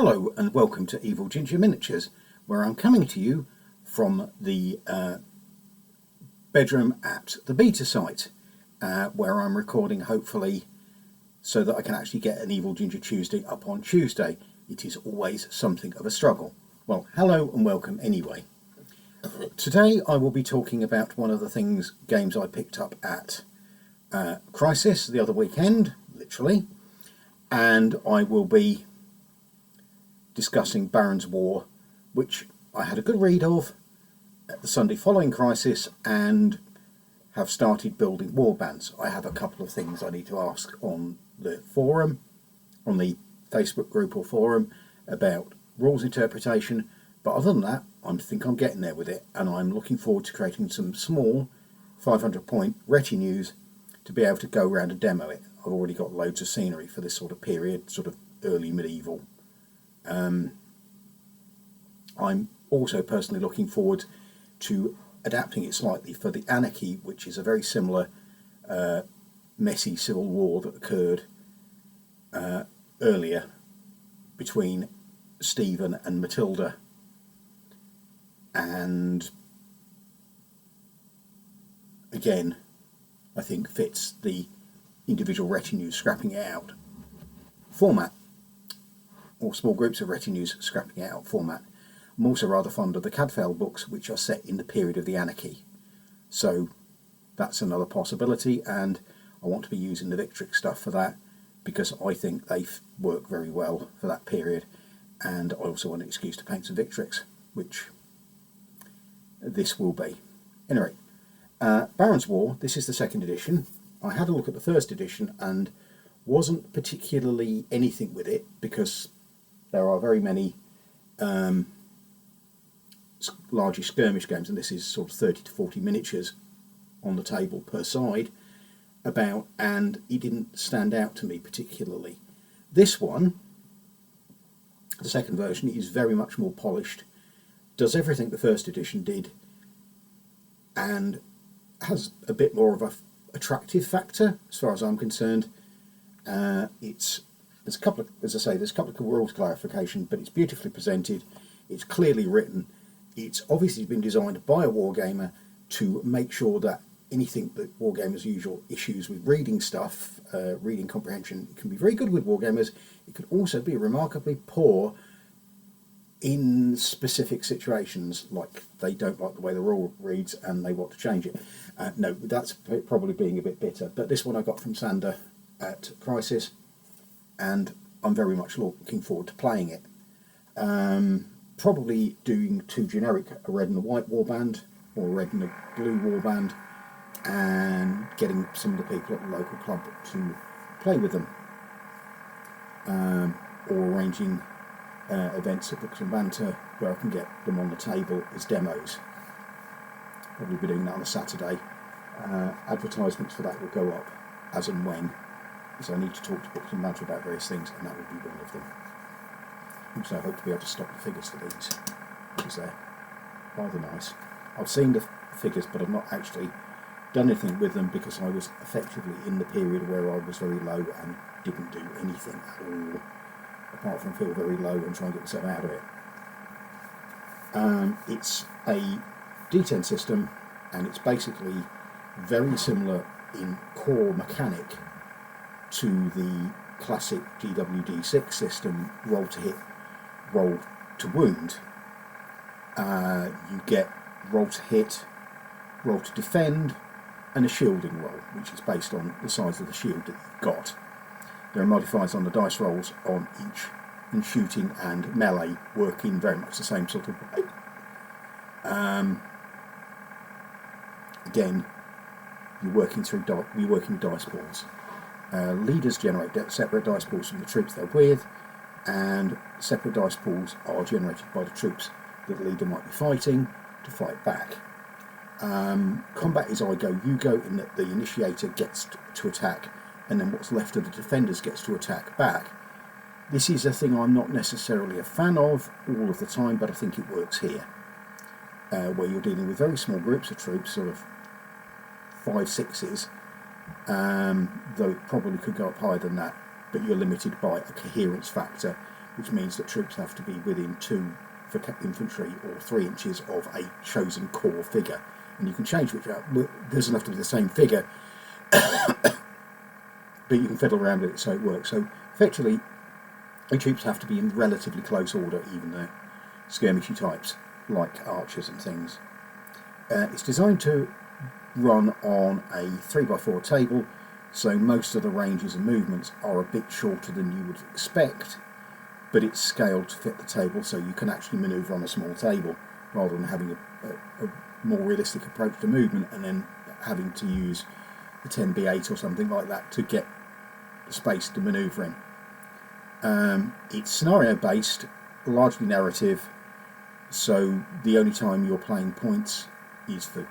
Hello and welcome to EvilGinger Miniatures, where I'm coming to you from the bedroom at the beta site, where I'm recording hopefully so that I can actually get an EvilGinger Tuesday up on Tuesday. It is always something of a struggle. Well, hello and welcome anyway. Today I will be talking about one of the games I picked up at Crisis the other weekend, literally, and I will be discussing Baron's War, which I had a good read of at the Sunday following Crisis and have started building warbands. I have a couple of things I need to ask on the forum, on the Facebook group or forum, about rules interpretation, but other than that I think I'm getting there with it, and I'm looking forward to creating some small 500 point retinues to be able to go around and demo it. I've already got loads of scenery for this sort of period, sort of early medieval. I'm also personally looking forward to adapting it slightly for the Anarchy, which is a very similar messy civil war that occurred earlier between Stephen and Matilda, and again I think fits the individual retinue scrapping it out format, or small groups of retinues scrapping it out format. I'm also rather fond of the Cadfael books, which are set in the period of the Anarchy, so that's another possibility, and I want to be using the Victrix stuff for that because I think they work very well for that period, and I also want an excuse to paint some Victrix, which this will be. Anyway, Baron's War, this is the second edition. I had a look at the first edition and wasn't particularly anything with it because there are very many larger skirmish games, and this is sort of 30 to 40 miniatures on the table per side about, and it didn't stand out to me particularly. This one, the second version, is very much more polished, does everything the first edition did, and has a bit more of a attractive factor as far as I'm concerned. There's a couple of, as I say, there's a couple of rules clarification, but it's beautifully presented, it's clearly written, it's obviously been designed by a wargamer to make sure that anything that wargamers' usual issues with reading stuff, reading comprehension, it can be very good with wargamers. It could also be remarkably poor in specific situations, like they don't like the way the rule reads and they want to change it. No, that's probably being a bit bitter, but this one I got from Sander at Crisis, and I'm very much looking forward to playing it. Probably doing two generic, a red and a white warband, or a red and a blue warband, and getting some of the people at the local club to play with them, or arranging events at Books and Banter where I can get them on the table as demos. Probably be doing that on a Saturday. Advertisements for that will go up as and when, so I need to talk to Books and Banter about various things, and that would be one of them. Also, I hope to be able to stock the figures for these, because they're rather nice. I've seen the figures, but I've not actually done anything with them because I was effectively in the period where I was very low and didn't do anything at all, apart from feel very low and try and get myself out of it. It's a D10 system, and it's basically very similar in core mechanic to the classic GWD6 system, roll to hit, roll to wound. You get roll to hit, roll to defend, and a shielding roll, which is based on the size of the shield that you've got. There are modifiers on the dice rolls on each, and shooting and melee work in very much the same sort of way. Again, you're working dice pools. Leaders generate separate dice pools from the troops they're with, and separate dice pools are generated by the troops that the leader might be fighting to fight back. Combat is I go, you go, in that the initiator gets to attack, and then what's left of the defenders gets to attack back. This is a thing I'm not necessarily a fan of all of the time, but I think it works here, where you're dealing with very small groups of troops, sort of 5-6s, though it probably could go up higher than that, but you're limited by a coherence factor which means that troops have to be within 2 for infantry or 3 inches of a chosen core figure. And you can change which out. It doesn't have to be the same figure, but you can fiddle around with it so it works. So effectively, the troops have to be in relatively close order, even the skirmishy types like archers and things. It's designed to run on a 3x4 table, so most of the ranges and movements are a bit shorter than you would expect, but it's scaled to fit the table, so you can actually manoeuvre on a small table rather than having a more realistic approach to movement and then having to use the 10b8 or something like that to get the space to manoeuvre in. It's scenario based, largely narrative, so the only time you're playing points is for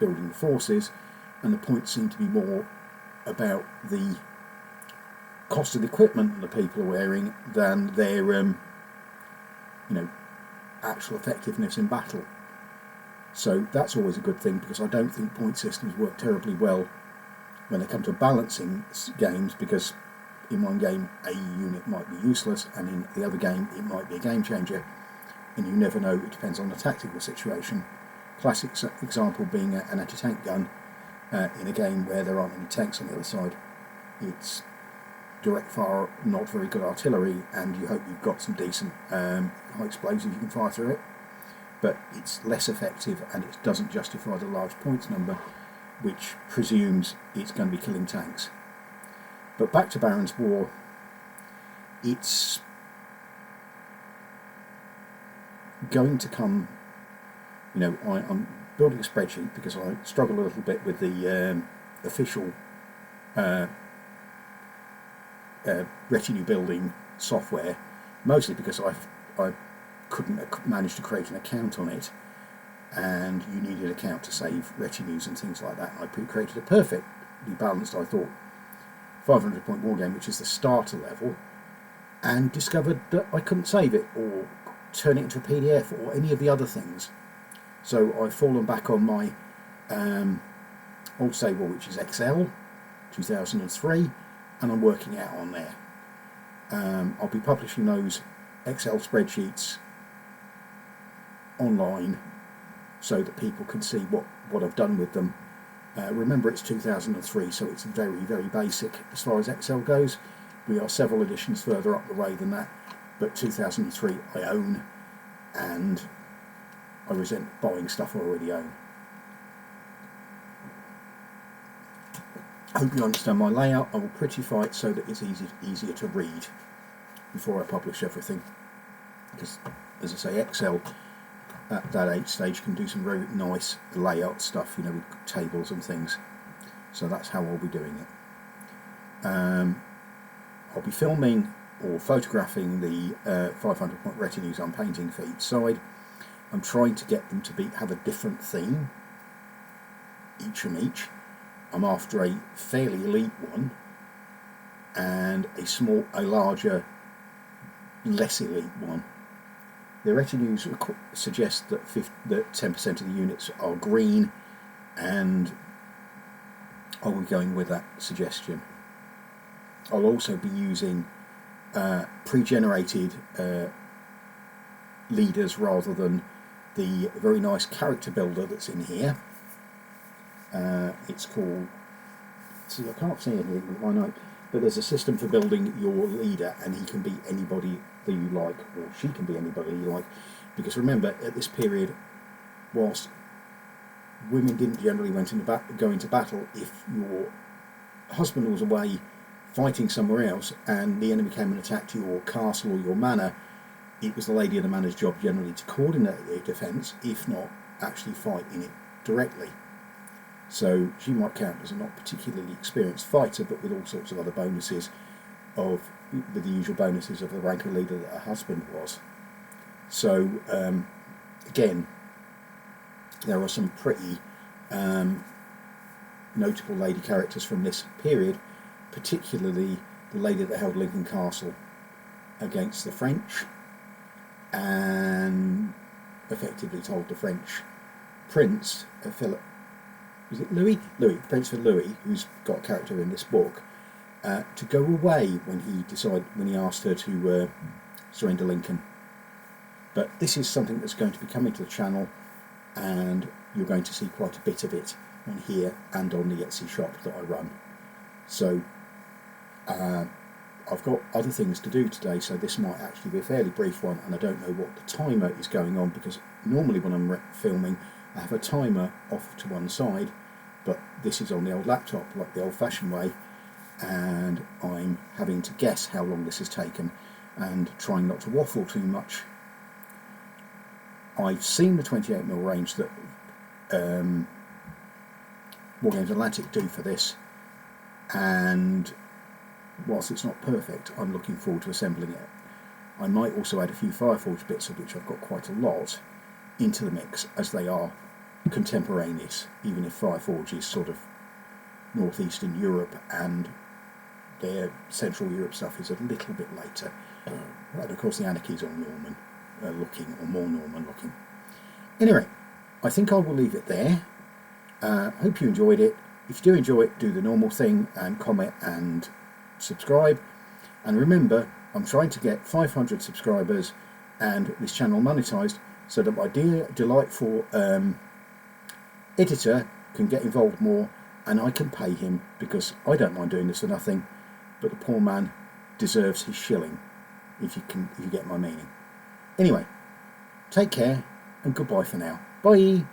building the forces, and the points seem to be more about the cost of the equipment that the people are wearing than their actual effectiveness in battle. So that's always a good thing, because I don't think point systems work terribly well when they come to balancing games, because in one game a unit might be useless and in the other game it might be a game changer, and you never know. It depends on the tactical situation. Classic example being an anti-tank gun in a game where there aren't any tanks on the other side. It's direct fire, not very good artillery, and you hope you've got some decent high explosives you can fire through it, but it's less effective and it doesn't justify the large points number, which presumes it's going to be killing tanks. But back to Baron's War, it's going to come, I'm building a spreadsheet because I struggle a little bit with the official retinue building software, mostly because I couldn't manage to create an account on it, and you needed an account to save retinues and things like that. I created a perfectly balanced, I thought, 500 point war game, which is the starter level, and discovered that I couldn't save it or turn it into a PDF or any of the other things. So I've fallen back on my old stable, which is Excel 2003, and I'm working out on there. I'll be publishing those Excel spreadsheets online so that people can see what I've done with them. Remember, it's 2003, so it's very, very basic as far as Excel goes. We are several editions further up the way than that, but 2003 I own, and I resent buying stuff I already own. I hope you understand my layout. I will prettify it so that it's easier to read before I publish everything, because, as I say, Excel at that age stage can do some very nice layout stuff, with tables and things. So that's how I'll be doing it. I'll be filming or photographing the 500 point retinues I'm painting for each side. I'm trying to get them to have a different theme, each from each. I'm after a fairly elite one and a larger, less elite one. The retinues suggest that 10% of the units are green, and I'll be going with that suggestion. I'll also be using pre-generated leaders rather than the very nice character builder that's in here. It's called, see, I can't see it here with my note, but there's a system for building your leader, and he can be anybody that you like, or she can be anybody you like, because remember, at this period, whilst women didn't generally go into battle, if your husband was away fighting somewhere else and the enemy came and attacked your castle or your manor, it was the lady of the manor's job generally to coordinate their defence, if not actually fight in it directly. So she might count as a not particularly experienced fighter, but with all sorts of other bonuses, with the usual bonuses of the rank of leader that her husband was. So again, there are some pretty notable lady characters from this period, particularly the lady that held Lincoln Castle against the French and effectively told the French prince, Philip, was it Louis? Prince Louis, who's got a character in this book, to go away when he asked her to Surrender Lincoln. But this is something that's going to be coming to the channel, and you're going to see quite a bit of it on here and on the Etsy shop that I run. So I've got other things to do today, so this might actually be a fairly brief one, and I don't know what the timer is going on, because normally when I'm filming I have a timer off to one side, but this is on the old laptop like the old-fashioned way, and I'm having to guess how long this has taken and trying not to waffle too much. I've seen the 28mm range that Wargames Atlantic do for this, and whilst it's not perfect, I'm looking forward to assembling it. I might also add a few Fireforge bits, of which I've got quite a lot, into the mix, as they are contemporaneous, even if Fireforge is sort of northeastern Europe and their Central Europe stuff is a little bit later. And of course the Anarchy is all Norman looking, or more Norman looking. Anyway, I think I will leave it there. Hope you enjoyed it. If you do enjoy it, do the normal thing and comment and subscribe. And remember, I'm trying to get 500 subscribers and this channel monetized, so that my dear delightful editor can get involved more and I can pay him, because I don't mind doing this for nothing, but the poor man deserves his shilling, if you get my meaning. Anyway, take care and goodbye for now. Bye.